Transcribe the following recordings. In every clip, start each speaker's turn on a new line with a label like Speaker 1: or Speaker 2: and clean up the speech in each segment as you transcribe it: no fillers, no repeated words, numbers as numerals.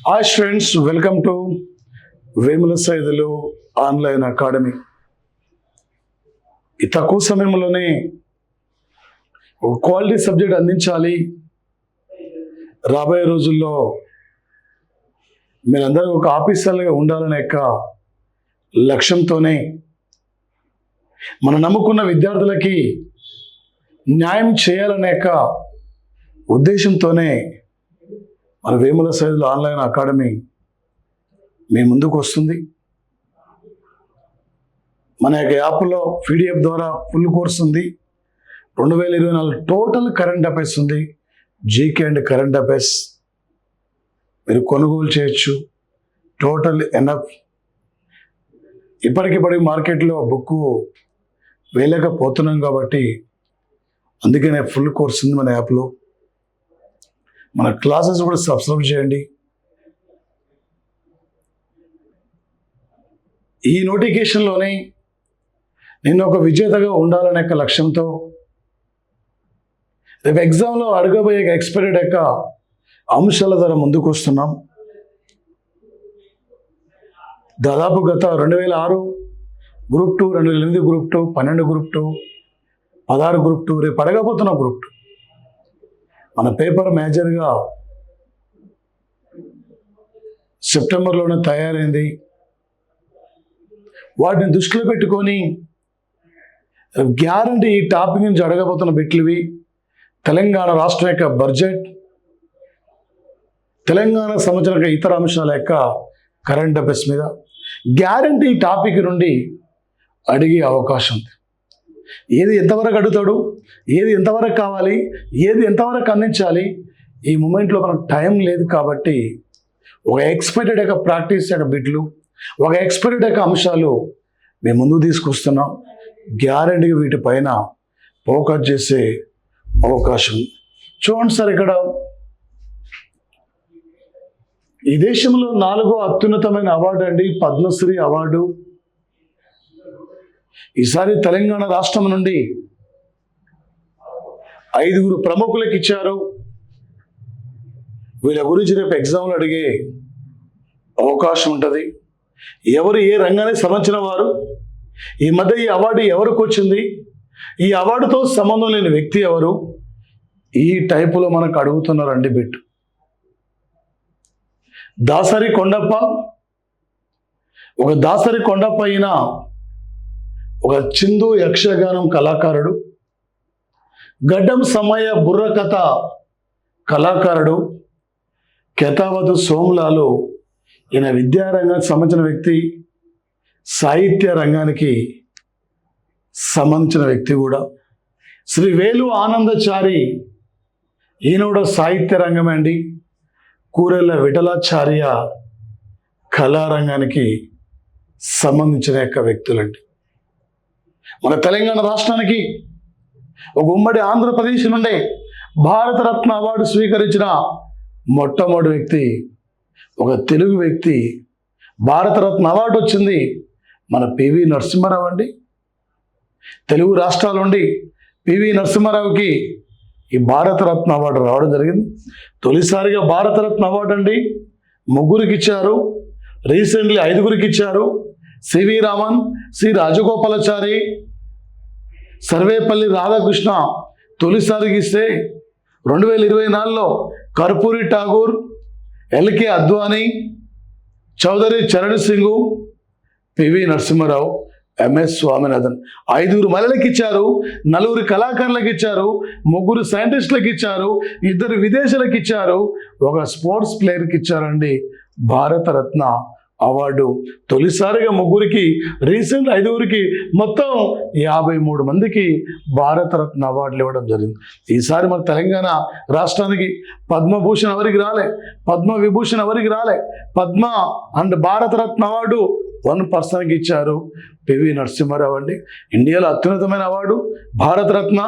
Speaker 1: Hi students, welcome to Vemula Saidulu online academy. ఈ తక్కువ సమయంలోనే ఒక క్వాలిటీ సబ్జెక్ట్ అందించాలి, రాబోయే రోజుల్లో మీరందరూ ఒక ఆఫీసర్లుగా ఉండాలనే యొక్క లక్ష్యంతోనే, మనం నమ్ముకున్న విద్యార్థులకి న్యాయం చేయాలనే యొక్క ఉద్దేశంతోనే మన వేముల సైదులు ఆన్లైన్ అకాడమీ మీ ముందుకు వస్తుంది. మన యొక్క యాప్లో PDF ద్వారా ఫుల్ కోర్స్ ఉంది. 2024 టోటల్ కరెంట్ అఫైర్స్ ఉంది. జీకే అండ్ కరెంట్ అఫైర్స్ మీరు కొనుగోలు చేయొచ్చు. Total enough. ఇప్పటికిప్పటి మార్కెట్లో బుక్ వేయలేకపోతున్నాం కాబట్టి అందుకనే ఫుల్ కోర్స్ ఉంది మన యాప్లో. మన క్లాసెస్ కూడా సబ్స్క్రైబ్ చేయండి. ఈ నోటిఫికేషన్లోనే నేను ఒక విజేతగా ఉండాలనే యొక్క లక్ష్యంతో రేపు ఎగ్జామ్లో అడగబోయే ఎక్స్పెక్టెడ్ యొక్క అంశాల ద్వారా ముందుకు వస్తున్నాం. దాదాపు గత 2006 గ్రూప్ 2, 2008 గ్రూప్ 2, 12 గ్రూప్ 2, 16 గ్రూప్ 2, రేపు అడగబోతున్న గ్రూప్ 2 మన పేపర్ మేజర్గా సెప్టెంబర్లోనే తయారైంది. వాటిని దృష్టిలో పెట్టుకొని గ్యారంటీ ఈ టాపిక్ నుంచి అడగబోతున్న బిట్లువి తెలంగాణ రాష్ట్రం యొక్క బడ్జెట్, తెలంగాణ సంబంధించిన ఇతర అంశాల యొక్క కరెంట్ అఫైర్స్ మీద గ్యారంటీ ఈ టాపిక్ నుండి అడిగే అవకాశం ఉంది. ఏది ఎంతవరకు అడుగుతాడు, ఏది ఎంతవరకు కావాలి, ఏది ఎంతవరకు అందించాలి, ఈ మూమెంట్లో మనకు టైం లేదు. కాబట్టి ఒక ఎక్స్పెక్టెడ్ యొక్క ప్రాక్టీస్ యొక్క బిట్లు, ఒక ఎక్స్పెక్టెడ్ యొక్క అంశాలు మేము ముందుకు తీసుకొస్తున్నాం. గ్యారంటీగా వీటిపైన ఫోకస్ చేసే అవకాశం. చూడండి సార్, ఇక్కడ ఈ దేశంలో 4వ అత్యున్నతమైన అవార్డు అండి పద్మశ్రీ అవార్డు. ఈసారి తెలంగాణ రాష్ట్రం నుండి 5 ప్రముఖులకు ఇచ్చారు. వీళ్ళ గురించి రేపు ఎగ్జామ్లో అడిగే అవకాశం ఉంటుంది. ఎవరు ఏ రంగానికి సంబంధించిన వారు, ఈ మధ్య ఈ అవార్డు ఎవరికి వచ్చింది, ఈ అవార్డుతో సంబంధం లేని వ్యక్తి ఎవరు, ఈ టైపులో మనకు అడుగుతున్నారండి బిట్. దాసరి కొండప్ప, ఒక దాసరి కొండప్ప అయిన ఒక చిందు యక్షగానం కళాకారుడు, గడ్డం సమయ బుర్రకథ కళాకారుడు, కెతావతు సోమ్లాలు ఈయన విద్యారంగానికి సంబంధించిన వ్యక్తి, సాహిత్య రంగానికి సంబంధించిన వ్యక్తి కూడా. శ్రీ వేలు ఆనందచారి ఈయన కూడా సాహిత్య రంగమే అండి. కూరెళ్ళ విఠలాచార్య కళారంగానికి సంబంధించిన యొక్క వ్యక్తులండి. మన తెలంగాణ రాష్ట్రానికి ఒక ఉమ్మడి ఆంధ్రప్రదేశ్ నుండే భారతరత్న అవార్డు స్వీకరించిన మొట్టమొదటి వ్యక్తి, ఒక తెలుగు వ్యక్తి. భారతరత్న అవార్డు వచ్చింది మన PV నరసింహారావు అండి. తెలుగు రాష్ట్రాల నుండి PV నరసింహారావుకి ఈ భారతరత్న అవార్డు రావడం జరిగింది. తొలిసారిగా భారతరత్న అవార్డు అండి 3 ఇచ్చారు. రీసెంట్లీ 5 ఇచ్చారు. CV రామన్, శ్రీ రాజగోపాలాచారి, సర్వేపల్లి రాధాకృష్ణ తొలిసారికి ఇస్తే 2024లో Karpoori Tagore, LK Advani, Chowdary Charan Singh, PV Narasimha Rao, MS Swaminathan 5 మహిళలకు ఇచ్చారు, 4 కళాకారులకు ఇచ్చారు, 3 సైంటిస్టులకు ఇచ్చారు, 2 విదేశాలకు ఇచ్చారు, ఒక స్పోర్ట్స్ ప్లేయర్కి ఇచ్చారండి భారతరత్న అవార్డు. తొలిసారిగా 3కి, రీసెంట్ 5కి, మొత్తం 53 మందికి భారతరత్న అవార్డులు ఇవ్వడం జరిగింది. ఈసారి మన తెలంగాణ రాష్ట్రానికి పద్మభూషణ్ ఎవరికి రాలే, పద్మవిభూషణ్ ఎవరికి రాలే, పద్మ అండ్ భారతరత్న అవార్డు 1 పర్సన్కి ఇచ్చారు. PV నరసింహారావు అండి. ఇండియాలో అత్యున్నతమైన అవార్డు భారతరత్న,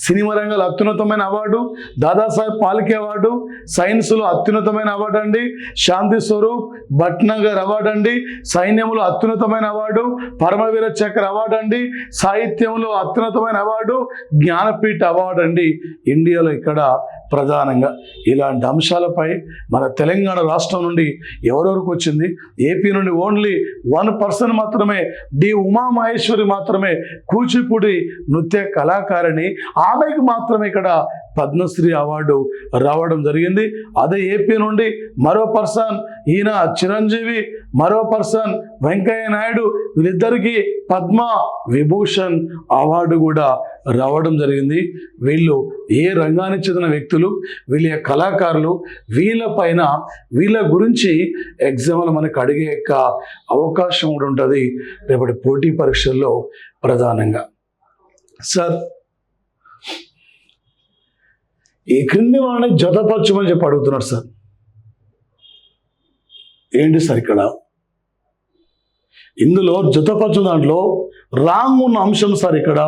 Speaker 1: సినిమా రంగంలో అత్యున్నతమైన అవార్డు దాదాసాహెబ్ ఫాల్కే అవార్డు, సైన్స్లో అత్యున్నతమైన అవార్డు అండి శాంతి స్వరూప్ భట్నగర్ అవార్డు అండి, సైన్యంలో అత్యున్నతమైన అవార్డు పరమవీర చక్ర అవార్డు అండి, సాహిత్యంలో అత్యున్నతమైన అవార్డు జ్ఞానపీఠ అవార్డు అండి. ఇండియాలో ఇక్కడ ప్రధానంగా ఇలాంటి అంశాలపై మన తెలంగాణ రాష్ట్రం నుండి ఎవరెవరికి వచ్చింది, ఏపీ నుండి ఓన్లీ 1 మాత్రమే, డి ఉమామహేశ్వరి మాత్రమే కూచిపూడి నృత్య కళాకారిణి, ఆమెకు మాత్రమే ఇక్కడ పద్మశ్రీ అవార్డు రావడం జరిగింది. అదే ఏపీ నుండి మరో పర్సన్ ఈయన చిరంజీవి, మరో పర్సన్ వెంకయ్య నాయుడు, వీళ్ళిద్దరికీ పద్మ విభూషణ్ అవార్డు కూడా రావడం జరిగింది. వీళ్ళు ఏ రంగానికి చెందిన వ్యక్తులు, వీళ్ళ కళాకారులు, వీళ్ళ గురించి ఎగ్జామ్లు మనకు అడిగే అవకాశం కూడా ఉంటుంది రేపటి పోటీ పరీక్షల్లో ప్రధానంగా. సార్, ఈ క్రింది వాళ్ళని జతపరచమని చెప్పి అడుగుతున్నారు సార్. ఏంటి సార్ ఇక్కడ ఇందులో జతపరచు దాంట్లో రాంగ్ ఉన్న అంశం సార్ ఇక్కడ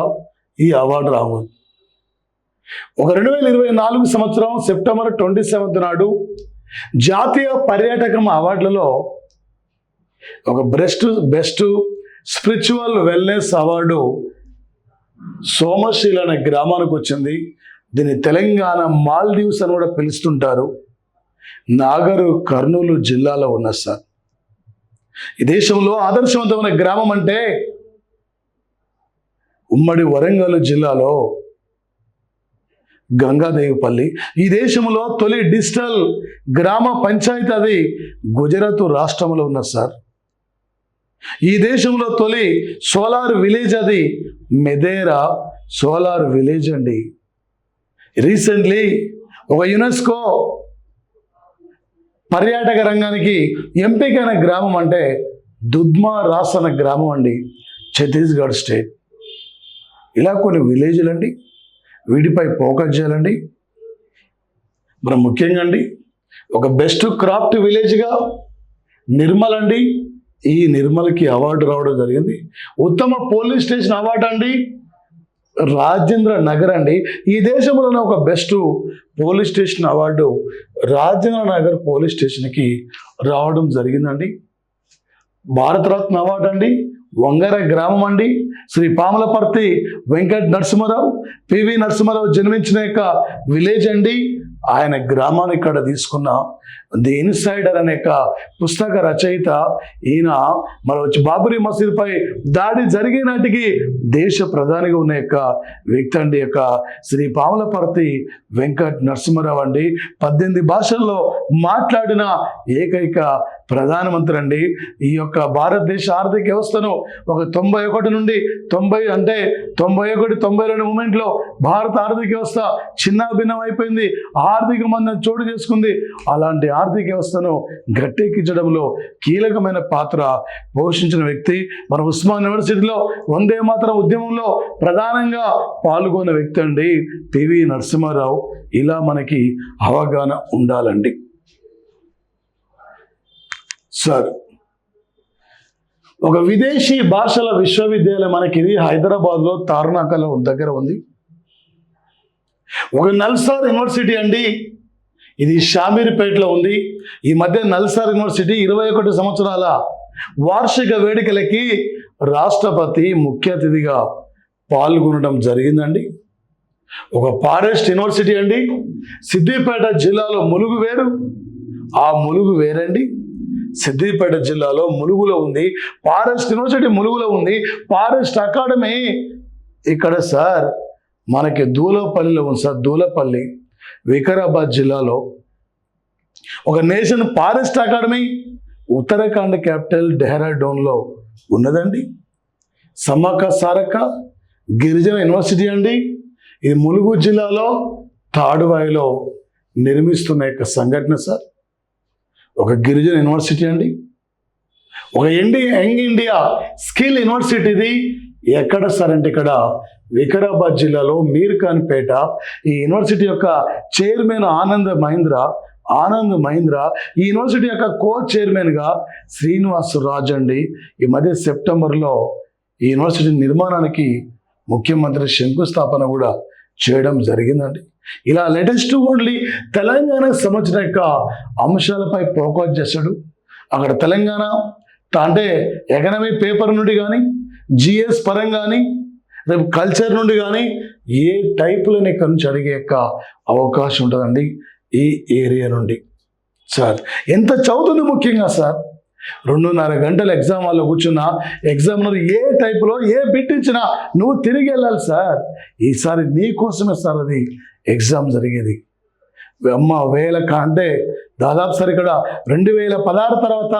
Speaker 1: ఈ అవార్డు రాంగ్. ఒక 2024 సంవత్సరం సెప్టెంబర్ 27 నాడు జాతీయ పర్యాటకం అవార్డులలో ఒక best spiritual wellness award Somasila అనే గ్రామానికి వచ్చింది. దీన్ని తెలంగాణ మాల్దీవ్స్ అని కూడా పిలుస్తుంటారు. నాగర్ కర్నూలు జిల్లాలో ఉన్న సార్. ఈ దేశంలో ఆదర్శవంతమైన గ్రామం అంటే ఉమ్మడి వరంగల్ జిల్లాలో గంగాదేవిపల్లి. ఈ దేశంలో తొలి డిజిటల్ గ్రామ పంచాయతీ అది గుజరాత్ రాష్ట్రంలో ఉన్న సార్. ఈ దేశంలో తొలి సోలార్ విలేజ్ అది మెదేరా సోలార్ విలేజ్ అండి. రీసెంట్లీ ఒక యునెస్కో పర్యాటక రంగానికి ఎంపికైన గ్రామం అంటే దుద్మా రాస్ అనే గ్రామం అండి, ఛత్తీస్గఢ్ స్టేట్. ఇలా కొన్ని విలేజ్లు అండి, వీటిపై ఫోకస్ చేయాలండి. మనం ముఖ్యంగా అండి ఒక బెస్ట్ క్రాఫ్ట్ విలేజ్గా నిర్మల్ అండి, ఈ నిర్మల్కి అవార్డు రావడం జరిగింది. ఉత్తమ పోలీస్ స్టేషన్ అవార్డు అండి రాజేంద్ర నగర్ అండి. ఈ దేశంలోనే ఒక best police station award Rajendra Nagar police స్టేషన్కి రావడం జరిగిందండి. భారతరత్న అవార్డు అండి వంగర గ్రామం అండి. శ్రీ పాములపర్తి వెంకట నరసింహారావు, పివి నరసింహారావు జన్మించిన యొక్క విలేజ్ అండి. ఆయన గ్రామాన్ని ఇక్కడ తీసుకున్న ది ఇన్సైడర్ అనే పుస్తక రచయిత ఈయన మన వచ్చి బాబరీ మసీదుపై దాడి జరిగే నాటికి దేశ ప్రధానిగా ఉన్న యొక్క వ్యక్తి అండి యొక్క శ్రీ పాములపర్తి వెంకట నరసింహారావు అండి. 18 భాషల్లో మాట్లాడిన ఏకైక ప్రధానమంత్రి అండి. ఈ యొక్క భారతదేశ ఆర్థిక వ్యవస్థను ఒక 91 నుండి 90 అంటే 91, 92 మూమెంట్లో భారత ఆర్థిక వ్యవస్థ చిన్నాభిన్నం అయిపోయింది, ఆర్థిక మందం చోటు చేసుకుంది. అలాంటి ఆర్థిక వ్యవస్థను గట్టెక్కించడంలో కీలకమైన పాత్ర పోషించిన వ్యక్తి. మన ఉస్మాన్ యూనివర్సిటీలో వందే మాతరం ఉద్యమంలో ప్రధానంగా పాల్గొన్న వ్యక్తి అండి పివి నరసింహారావు. ఇలా మనకి అవగాహన ఉండాలండి. సార్, ఒక విదేశీ భాషల విశ్వవిద్యాలయం మనకి ఇది హైదరాబాద్లో తార్నాకలో దగ్గర ఉంది. ఒక నల్సార్ యూనివర్సిటీ అండి, ఇది షామీర్పేటలో ఉంది. ఈ మధ్య నల్సార్ యూనివర్సిటీ 21 సంవత్సరాల వార్షిక వేడుకలకి రాష్ట్రపతి ముఖ్య అతిథిగా పాల్గొనడం జరిగిందండి. ఒక ఫారెస్ట్ యూనివర్సిటీ అండి, సిద్దిపేట జిల్లాలో ములుగు వేరు, ఆ ములుగు వేరండి. సిద్దిపేట జిల్లాలో ములుగులో ఉంది. ఫారెస్ట్ యూనివర్సిటీ ములుగులో ఉంది. ఫారెస్ట్ అకాడమీ ఇక్కడ సార్ మనకి దూలపల్లిలో ఉంది సార్. దూలపల్లి వికారాబాద్ జిల్లాలో ఒక national forest academy Uttarakhand capital డెహ్రాడూన్లో ఉన్నదండి. సమక సారక గిరిజన యూనివర్సిటీ అండి, ఇది ములుగు జిల్లాలో తాడువాయిలో నిర్మిస్తున్న యొక్క సంఘటన సార్. ఒక గిరిజన యూనివర్సిటీ అండి. ఒక యంగ్ ఇండియా స్కిల్ యూనివర్సిటీ ఇది ఎక్కడ సార్ అంటే ఇక్కడ వికారాబాద్ జిల్లాలో మీర్ఖాన్పేట. ఈ యూనివర్సిటీ యొక్క చైర్మన్ ఆనంద్ మహీంద్రా, ఈ యూనివర్సిటీ యొక్క కో చైర్మన్గా శ్రీనివాస్ రాజ్ అండి. ఈ మధ్య సెప్టెంబర్లో ఈ యూనివర్సిటీ నిర్మాణానికి ముఖ్యమంత్రి శంకుస్థాపన కూడా చేయడం జరిగిందండి. ఇలా లేటెస్ట్ ఓన్లీ తెలంగాణకు సంబంధించిన యొక్క అంశాలపై ఫోకస్ చేశాడు. అక్కడ తెలంగాణ అంటే ఎకనమీ పేపర్ నుండి కానీ, జిఎస్ పరంగా కానీ, రేపు కల్చర్ నుండి కానీ ఏ టైపులని ఇక్కడ నుంచి అడిగే యొక్క అవకాశం ఉంటుందండి ఈ ఏరియా నుండి. సార్ ఎంత చదువుతుంది ముఖ్యంగా సార్, 2.5 గంటలు ఎగ్జామ్ హాల్లో కూర్చున్నా ఎగ్జామినర్ ఏ టైపులో ఏ బిట్ ఇచ్చినా నువ్వు తిరిగి వెళ్ళాలి సార్. ఈసారి నీ కోసమే సార్ అది ఎగ్జామ్ జరిగేది. అమ్మ అంటే దాదాపు సార్ ఇక్కడ 2016 తర్వాత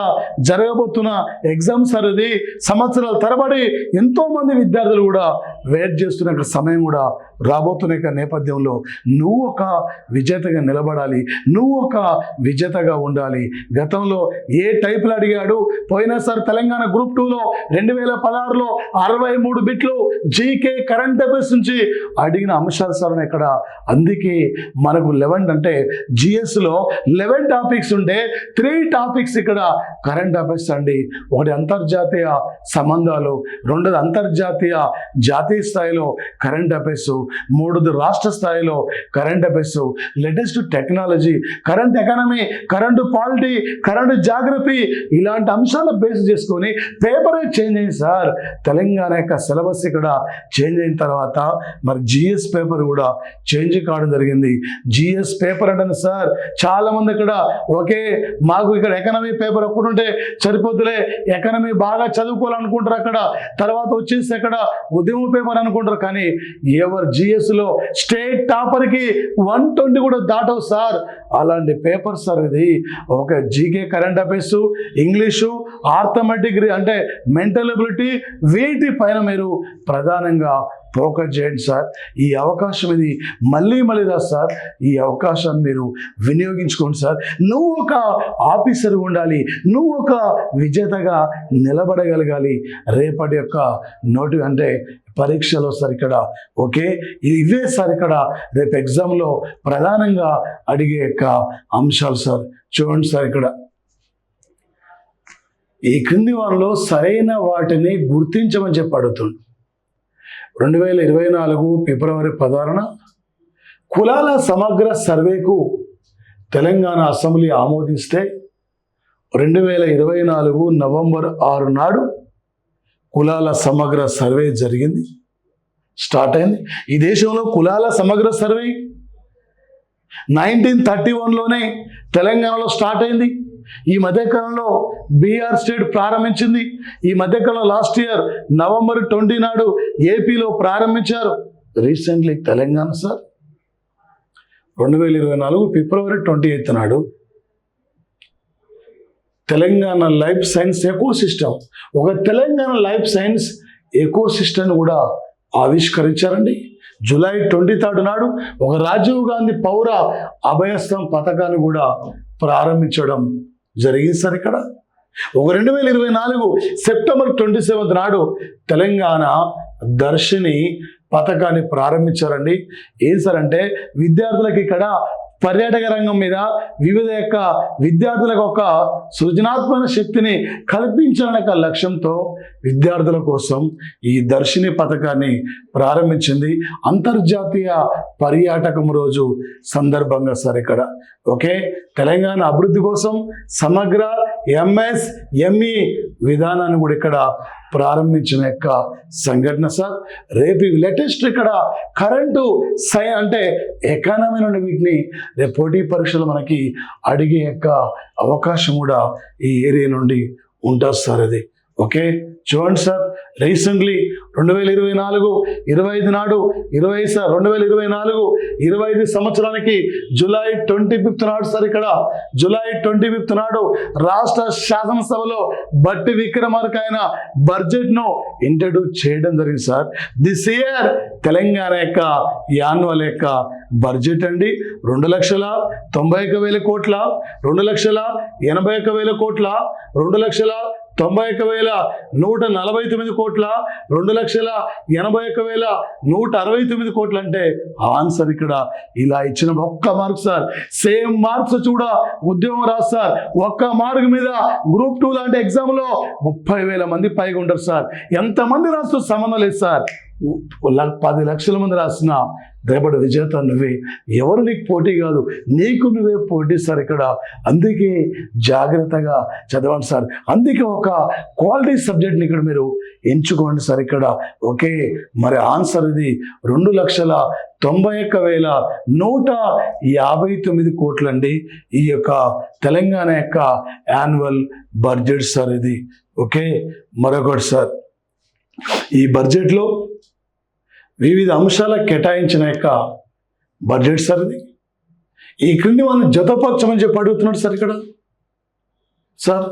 Speaker 1: జరగబోతున్న ఎగ్జామ్ సార్ ఇది. సంవత్సరాల తరబడి ఎంతోమంది విద్యార్థులు కూడా వెయిట్ చేస్తున్న సమయం కూడా రాబోతున్న నేపథ్యంలో నువ్వు ఒక విజేతగా నిలబడాలి, నువ్వు ఒక విజేతగా ఉండాలి. గతంలో ఏ టైపులు అడిగాడు పోయినసారి తెలంగాణ గ్రూప్ 2లో 2016లో 63 బిట్లు జీకే కరెంట్ అఫైర్స్ నుంచి అడిగిన అంశాలు సార్ ఇక్కడ. అందుకే మనకు 11 అంటే జిఎస్లో 11 టాపిక్స్ ఉంటే 3 టాపిక్స్ ఇక్కడ కరెంట్ అఫైర్స్ అండి. ఒకటి అంతర్జాతీయ సంబంధాలు, రెండోది అంతర్జాతీయ జాతీయ స్థాయిలో కరెంట్ అఫైర్స్, మూడోది రాష్ట్ర స్థాయిలో current affairs, latest technology, current economy, current polity, current geography, ఇలాంటి అంశాలు బేస్ చేసుకొని పేపరే చేంజ్ అయింది సార్. తెలంగాణ యొక్క సిలబస్ ఇక్కడ చేంజ్ అయిన తర్వాత మరి జిఎస్ పేపర్ కూడా చేంజ్ కావడం జరిగింది. జిఎస్ పేపర్ అంటే సార్ చాలామంది ఇక్కడ ఓకే మాకు ఇక్కడ ఎకనమీ పేపర్ ఒక్కడుంటే సరిపోతులే, ఎకనమీ బాగా చదువుకోవాలనుకుంటారు అక్కడ, తర్వాత వచ్చేసి అక్కడ ఉద్యమ పేపర్ అనుకుంటారు. కానీ ఎవరు జిఎస్లో స్టేట్ టాపర్కి 120 కూడా దాటవు సార్. అలాంటి పేపర్ సార్ ఇది. ఒక GK current affairs, English, arithmetic అంటే మెంటల్ ఎబిలిటీ, వీటి పైన మీరు ప్రధానంగా ఫోకస్ చేయండి సార్. ఈ అవకాశం ఇది మళ్ళీ రా సార్. ఈ అవకాశాన్ని మీరు వినియోగించుకోండి సార్. నువ్వు ఒక ఆఫీసర్ ఉండాలి, నువ్వు ఒక విజేతగా నిలబడగలగాలి రేపటి యొక్క అంటే పరీక్షలో సార్ ఇక్కడ. ఓకే ఇవే సార్ ఇక్కడ రేపు ఎగ్జామ్లో ప్రధానంగా అడిగే యొక్క అంశాలు సార్. చూడండి సార్ ఇక్కడ ఈ క్రింది వారిలో సరైన వాటిని గుర్తించమని చెప్పి అడుగుతుంది. 2024 ఫిబ్రవరి 16న కులాల సమగ్ర సర్వేకు తెలంగాణ అసెంబ్లీ ఆమోదిస్తే 2024 నవంబర్ 6 నాడు కులాల సమగ్ర సర్వే జరిగింది, స్టార్ట్ అయింది. ఈ దేశంలో కులాల సమగ్ర సర్వే 1931లోనే తెలంగాణలో స్టార్ట్ అయింది. ఈ మధ్యకాలంలో బీహార్ స్టేట్ ప్రారంభించింది. ఈ మధ్యకాలంలో లాస్ట్ ఇయర్ నవంబర్ 20 నాడు ఏపీలో ప్రారంభించారు. రీసెంట్లీ తెలంగాణ సార్ 2024 ఫిబ్రవరి 28 నాడు తెలంగాణ లైఫ్ సైన్స్ ఎకోసిస్టమ్, ఒక తెలంగాణ లైఫ్ సైన్స్ ఎకోసిస్టమ్ కూడా ఆవిష్కరించారండి. జూలై 23 నాడు ఒక రాజీవ్ గాంధీ పౌర అభయస్థం పథకాన్ని కూడా ప్రారంభించడం జరిగింది సార్ ఇక్కడ. ఒక 2024 సెప్టెంబర్ 27 నాడు తెలంగాణ దర్శిని పథకాన్ని ప్రారంభించారండి. ఏం సార్ అంటే విద్యార్థులకు ఇక్కడ పర్యాటక రంగం మీద వివిధ యొక్క విద్యార్థులకు ఒక సృజనాత్మక శక్తిని కల్పించాలనే లక్ష్యంతో విద్యార్థుల కోసం ఈ దర్శిని పథకాన్ని ప్రారంభించింది. అంతర్జాతీయ పర్యాటకం రోజు సందర్భంగా సార్ ఇక్కడ. ఓకే తెలంగాణ అభివృద్ధి కోసం సమగ్ర ఎంఎస్ఎంఈ విధానాన్ని కూడా ఇక్కడ ప్రారంభించిన యొక్క సంఘటన సార్. రేపు లేటెస్ట్ ఇక్కడ కరెంటు అంటే ఎకానమీ నుండి వీటిని రేపు పోటీ పరీక్షలు మనకి అడిగే యొక్క అవకాశం కూడా ఈ ఏరియా నుండి ఉంటుంది సార్. అది ఓకే చూడండి సార్. రీసెంట్లీ 2024-25 నాడు 2024-25 సంవత్సరానికి జూలై 25 నాడు సార్ ఇక్కడ జూలై 25 నాడు రాష్ట్ర శాసనసభలో బట్టి విక్రమార్క ఆయన బడ్జెట్ను ఇంట్రడ్యూస్ చేయడం జరిగింది సార్. దిస్ ఇయర్ తెలంగాణ యొక్క యాన్యువల్ యొక్క బడ్జెట్ అండి 2,91,000 కోట్ల, 2,81,000 కోట్ల, 2,91,149 కోట్ల, 2,81,169 కోట్లు. అంటే ఆన్సర్ ఇక్కడ ఇలా ఇచ్చిన ఒక్క మార్క్ సార్. సేమ్ మార్క్స్ చూడ ఉద్యోగం రాదు సార్. ఒక్క మార్క్ మీద గ్రూప్ 2 లాంటి ఎగ్జామ్లో 30,000 మంది పైగా ఉంటారు సార్. ఎంతమంది రాస్తూ సంబంధం లేదు సార్. 10 లక్షల మంది రాసిన రేపటి విజేత నువ్వే. ఎవరు నీకు పోటీ కాదు, నీకు నువ్వే పోటీ సార్ ఇక్కడ. అందుకే జాగ్రత్తగా చదవండి సార్. అందుకే ఒక క్వాలిటీ సబ్జెక్ట్ని ఇక్కడ మీరు ఎంచుకోండి సార్. ఇక్కడ ఓకే, మరి ఆన్సర్ ఇది 2,91,159 కోట్లండి ఈ యొక్క తెలంగాణ యొక్క యాన్యువల్ బడ్జెట్ సార్ ఇది. ఓకే, మరొకటి సార్, ఈ బడ్జెట్లో వివిధ అంశాలకు కేటాయించిన యొక్క బడ్జెట్ సార్ ఇది. ఈ క్రింది మనం జతపరచమని చెప్పి అడుగుతున్నాడు సార్ ఇక్కడ. సార్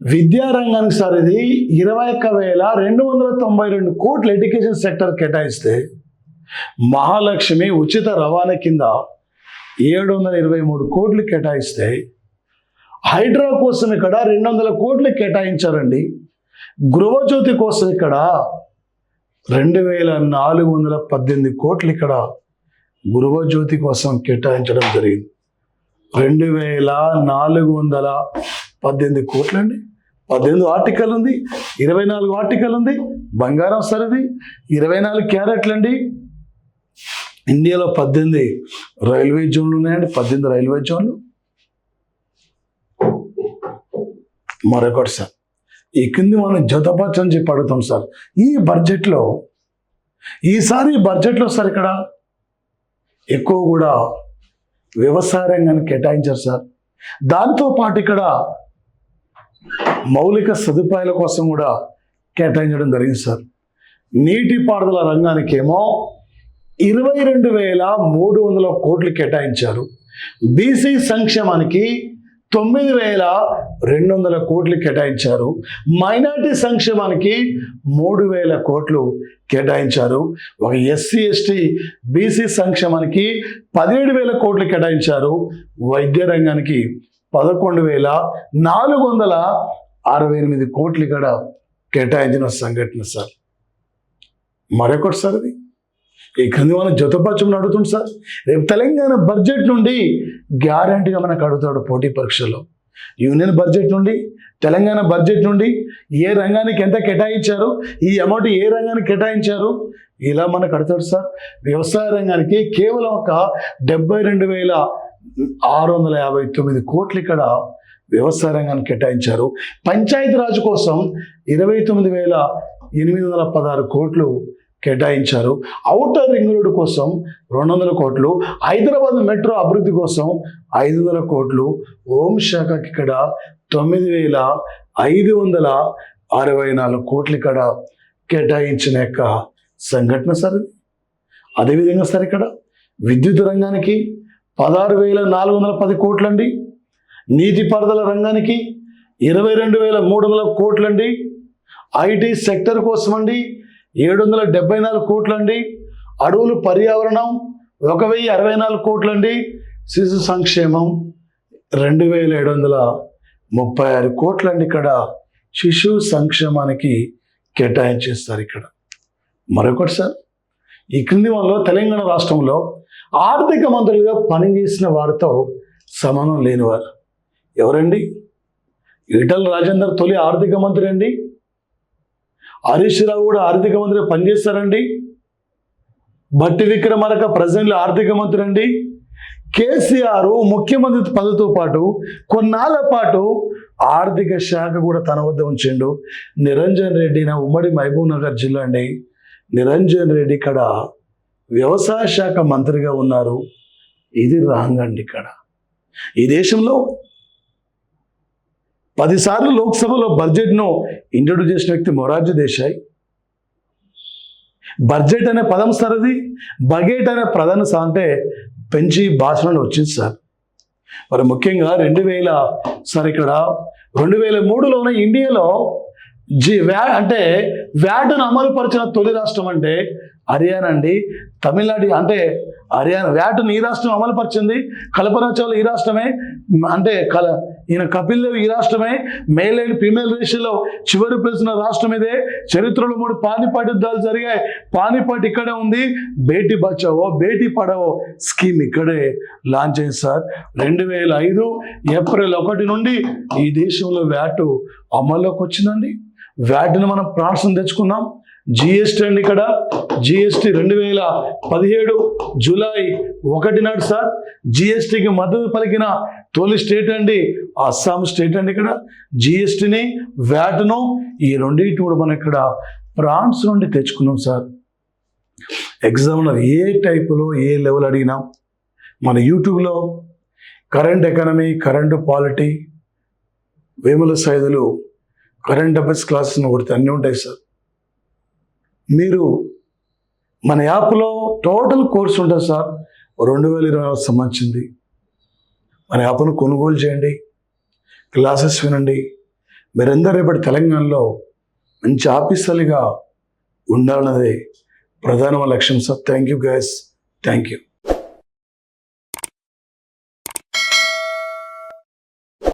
Speaker 1: విద్యారంగానికి సార్ ఇది 21,292 కోట్లు ఎడ్యుకేషన్ సెక్టర్ కేటాయిస్తే, మహాలక్ష్మి ఉచిత రవాణా కింద 723 కోట్లు కేటాయిస్తే, హైడ్రా కోసం ఇక్కడ 200 కోట్లు కేటాయించారండి. గృహజ్యోతి కోసం ఇక్కడ 2,418 కోట్లు ఇక్కడ గృహజ్యోతి కోసం కేటాయించడం జరిగింది. 2,418 కోట్లు అండి. 18 ఆర్టికల్ ఉంది, 24 ఆర్టికల్ ఉంది. బంగారం సార్ ఇది 24 క్యారెట్లు అండి. ఇండియాలో 18 రైల్వే జోన్లు ఉన్నాయండి, 18 రైల్వే జోన్లు. మరొకటి సార్, ఈ కింది మనం జతపరచని చెప్పి అడుగుతాం సార్. ఈ బడ్జెట్లో ఈసారి బడ్జెట్లో సార్ ఇక్కడ ఎక్కువ కూడా వ్యవసాయ రంగాన్ని కేటాయించారు సార్. దాంతో పాటు ఇక్కడ మౌలిక సదుపాయాల కోసం కూడా కేటాయించడం జరిగింది సార్. నీటిపారుదల రంగానికేమో 22,300 కోట్లు కేటాయించారు. బీసీ సంక్షేమానికి 9,200 కోట్లు కేటాయించారు. మైనార్టీ సంక్షేమానికి 3,000 కోట్లు కేటాయించారు. ఒక ఎస్సీ ఎస్టీ బీసీ సంక్షేమానికి 17,000 కోట్లు కేటాయించారు. వైద్య రంగానికి 11,468 కోట్లు ఇక్కడ కేటాయించిన సంఘటన సార్. మరొకటి సార్, ఇది ఈ క్రింది మనం జతపరచమని అడుగుతుంది సార్. రేపు తెలంగాణ బడ్జెట్ నుండి గ్యారంటీగా మనకు అడుగుతాడు పోటీ పరీక్షలో. యూనియన్ బడ్జెట్ నుండి, తెలంగాణ బడ్జెట్ నుండి ఏ రంగానికి ఎంత కేటాయించారు, ఈ అమౌంట్ ఏ రంగానికి కేటాయించారు, ఇలా మనకు అడుగుతాడు సార్. వ్యవసాయ రంగానికి కేవలం ఒక 72,659 కోట్లు ఇక్కడ వ్యవసాయ రంగానికి కేటాయించారు. పంచాయతీరాజ్ కోసం 29,816 కోట్లు కేటాయించారు. ఔటర్ రింగ్ రోడ్డు కోసం 200 కోట్లు, హైదరాబాద్ మెట్రో అభివృద్ధి కోసం 500 కోట్లు, హోంశాఖకి ఇక్కడ 9,564 కోట్లు ఇక్కడ కేటాయించిన యొక్క సంఘటన సార్. అదేవిధంగా సార్ ఇక్కడ విద్యుత్ రంగానికి 16,410 కోట్లండి. నీటిపారుదల రంగానికి 22,300 కోట్లండి. ఐటీ సెక్టర్ కోసం అండి 774 కోట్లండి. అడవులు పర్యావరణం 1,064 కోట్లండి. శిశు సంక్షేమం 2,736 కోట్లండి ఇక్కడ శిశు సంక్షేమానికి కేటాయించేస్తారు ఇక్కడ. మరొకటి సార్, ఈ క్రింది వాళ్ళలో తెలంగాణ రాష్ట్రంలో ఆర్థిక మంత్రులుగా పనిచేసిన వారితో సమానం లేనివారు ఎవరండి? ఈటల రాజేందర్ తొలి ఆర్థిక మంత్రి అండి. హరీష్ రావు కూడా ఆర్థిక మంత్రిగా పనిచేస్తారండి. బట్టి విక్రమార్క ప్రజెంట్ ఆర్థిక మంత్రి అండి. కేసీఆర్ ముఖ్యమంత్రి పదవితో పాటు కొన్నాళ్ళ పాటు ఆర్థిక శాఖ కూడా తన వద్ద ఉంచిండు. నిరంజన్ రెడ్డి నా ఉమ్మడి మహబూబ్ నగర్ జిల్లా అండి. నిరంజన్ రెడ్డి ఇక్కడ వ్యవసాయ శాఖ మంత్రిగా ఉన్నారు. ఇది రాంగ్ అండి. ఇక్కడ ఈ దేశంలో 10 సార్లు లోక్సభలో బడ్జెట్ను ఇంట్రొడ్యూస్ చేసిన వ్యక్తి మొరార్జీ దేశాయ్. బడ్జెట్ అనే పదం సార్ అది. బగెట్ అనే ప్రధాన అంటే పెంచి భాషలో వచ్చింది సార్. మరి ముఖ్యంగా 2000 సార్ ఇక్కడ 2003లోనే ఇండియాలో అంటే వ్యాట్ను అమలుపరిచిన తొలి రాష్ట్రం అంటే హర్యానా అండి. తమిళనాడు అంటే హర్యానా వ్యాట్ను ఈ రాష్ట్రం అమలుపరిచింది. కల్పనా చావ్లా ఈ రాష్ట్రమే. అంటే ఈయన కపిల్ దేవ్ ఈ రాష్ట్రమే. మేల్ అండ్ ఫీమేల్ రేషియోలో చివరి ప్లేసిన రాష్ట్రం ఇదే. చరిత్రలో 3 పానిపట్ యుద్ధాలు జరిగాయి. పానిపట్ ఇక్కడే ఉంది. బేటీ బచావో బేటీ పడావో స్కీమ్ ఇక్కడే లాంచ్ అయింది సార్. 2005 ఏప్రిల్ 1 నుండి ఈ దేశంలో వ్యాట్ అమల్లోకి వచ్చిందండి. వ్యాట్ని మనం ప్రాణసం తెచ్చుకున్నాం. జిఎస్టీ అండి. ఇక్కడ జిఎస్టీ 2017 జూలై 1 నాడు సార్ జిఎస్టీకి మద్దతు పలికిన తొలి స్టేట్ అండి అస్సాం స్టేట్ అండి. ఇక్కడ జిఎస్టీని వ్యాట్ను ఈ రెండింటిని కూడా మనం ఇక్కడ ఫ్రాన్స్ నుండి తెచ్చుకున్నాం సార్. ఎగ్జామ్లో ఏ టైపులో ఏ లెవెల్ అడిగినా మన యూట్యూబ్లో current economy, current polity, Vemula Saidulu current affairs classes కొడితే అన్నీ ఉంటాయి సార్. మీరు మన యాప్లో టోటల్ కోర్స్ ఉంటుంది సార్ 2020 సంబంధించింది. మన యాప్ను కొనుగోలు చేయండి, క్లాసెస్ వినండి. మీరందరూ రేపటి తెలంగాణలో మంచి ఆఫీసర్లుగా ఉండాలన్నదే ప్రధాన లక్ష్యం sir. Thank you guys, thank you.